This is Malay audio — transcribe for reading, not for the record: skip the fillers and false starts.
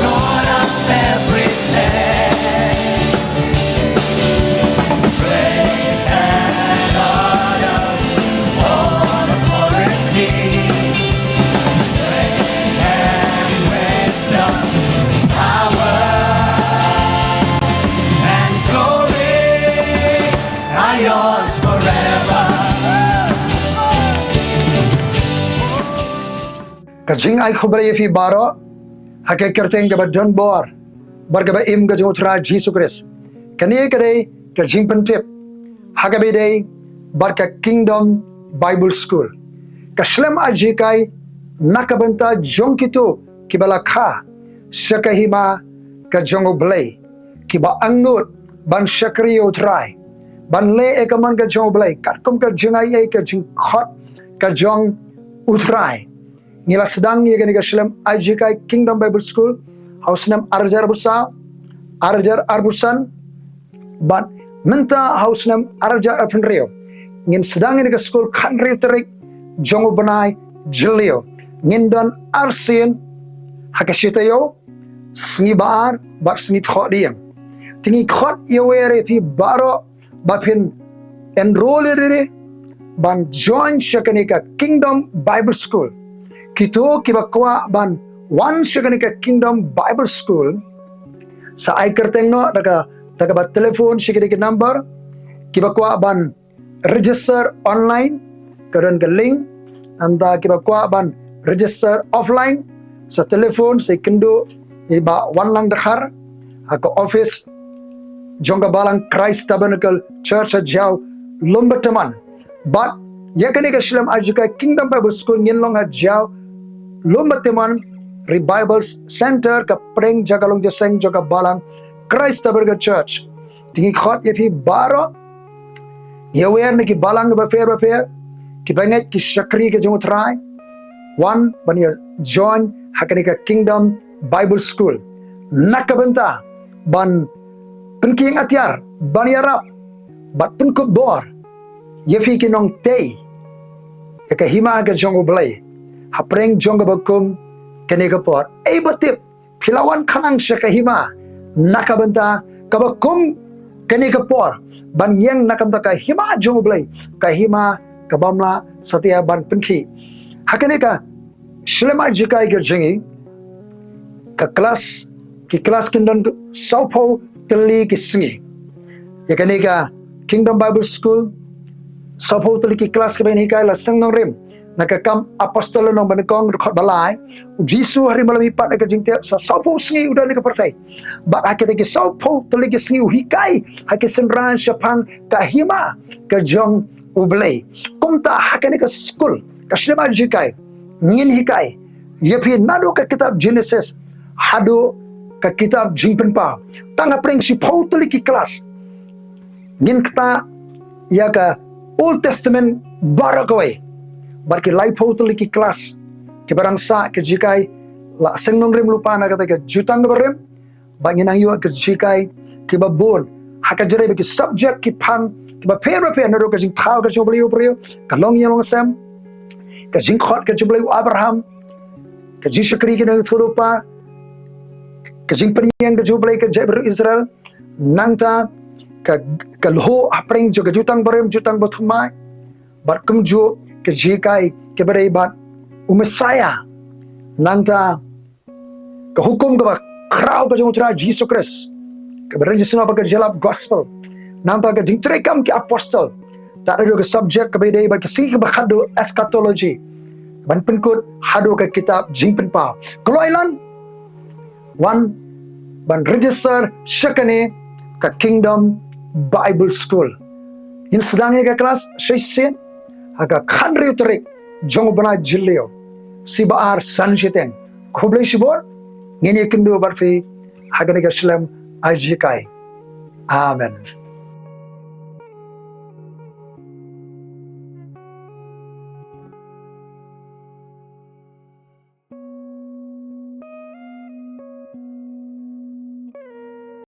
Lord of everything. Praise and honor, all authority, strength and wisdom, power and glory are yours forever. Kajing ay Khublei fi baro hakai kerteng ke don bor barga im ke jotra Jesus Christ kani kadai kajing pentip hagabe dai barka Kingdom Bible School ka Shlem ajikai nakabenta jongkitu kibala kha sakahima ka Khublei kiba angnut ban shakri utrai ban le ekaman ka Khublei katkum ka jingai ai ka jing khot ka jong utrai ngila sedang ni gani ka Shlem ajikai Kingdom Bible School haus nam arjar arbusan but minta haus nam arjar apnrio ngin sedang ni ka school kan ri terik jongo banai jelio ngin don arsin hakashitayo sngi bar bat sngi thodiam tingi khot yewere pi baro bapin enroll re ban join shakanika Kingdom Bible School kito kibakwa ban one shakanika Kingdom Bible School sa ay kerteng no daga ba telefon shakanika number kibakwa ban register online karon ka link anda kibakwa ban register offline sa telefon sa kendo iba Wanlang Dkhar ako office Jongga Balang Christ Tabernacle Church at Jau Lumbataman but yakanika Shlem ajukai Kingdom Bible School ngin at Jau Lumbataman Revivals Center ka preng jagalong jaseng Jongga Balang Christ Tabernacle Church tingi khot yapi baro yawer ni ki balang ba fair ki banget ki shakri ke jong try one ban ya join hakanika Kingdom Bible School nakabenta ban penking atyar ban yarap bat penkut bor yafi kinong tei ka hima ka jong Khublei hapreng jong bakum kene ka por ei batip philawan khanang shakahima nakabenta kabakum kene ka por ban yang nakamta ka hima jong Khublei ka hima ka bamla satya ban penki hakane ka Shlem ajikai ka jingi ka kelas kindon saupo teli ki singi yakane ka Kingdom Bible School saupo teli ki kelas ka ben hikai la sangnong rim nakakam apostol nong banekong khot balai jisu hari malami pat ka jingte sa saupo singi udah ni ka partai ba akete ki saupo teli ki singi hikai hake senran shapang ka hima ka jong Khublei kumta hakane ka school ka Shlem ajikai ngin hikai yapi nado ka kitab Genesis hado ka kitab jingpen pa tanga preng si teli ki kelas ngin kata ya ka Old Testament barakawai barki lai teli ki kelas ki barang sa ke jikai la sengnong rim lupa na kata ke jutang barem bangin ang yu ke jikai ki babon hakajere ki subject ki pang ki ba pera nado ka jing thau ka Khublei uprio ka long yelong sam ka jing khot ka Khublei Abraham ka jing shakri ki na thurupa ka jing penyang ka Khublei ka jabru Israel nangta ka lho apreng jo ka jutang bothmai bar kum jo ka jikai ke bare bat Messiah nangta ka hukum ka krau ka jong tra Jesus Christ ka bare jisma ba ka jalap gospel nangta ka jing trekam ki apostle tak ada ka subject ka bede ba ka si ka khado eschatology ban penkut hado ka kitab jingpen pa kloilan one ban register shakane ka Kingdom Bible School in sedangnya ka kelas sesen aga khanri utrik jong bana jillio sibar sanjiteng Khublei shibor ngene kendo barfi hagane ka Shlem ajikai amen.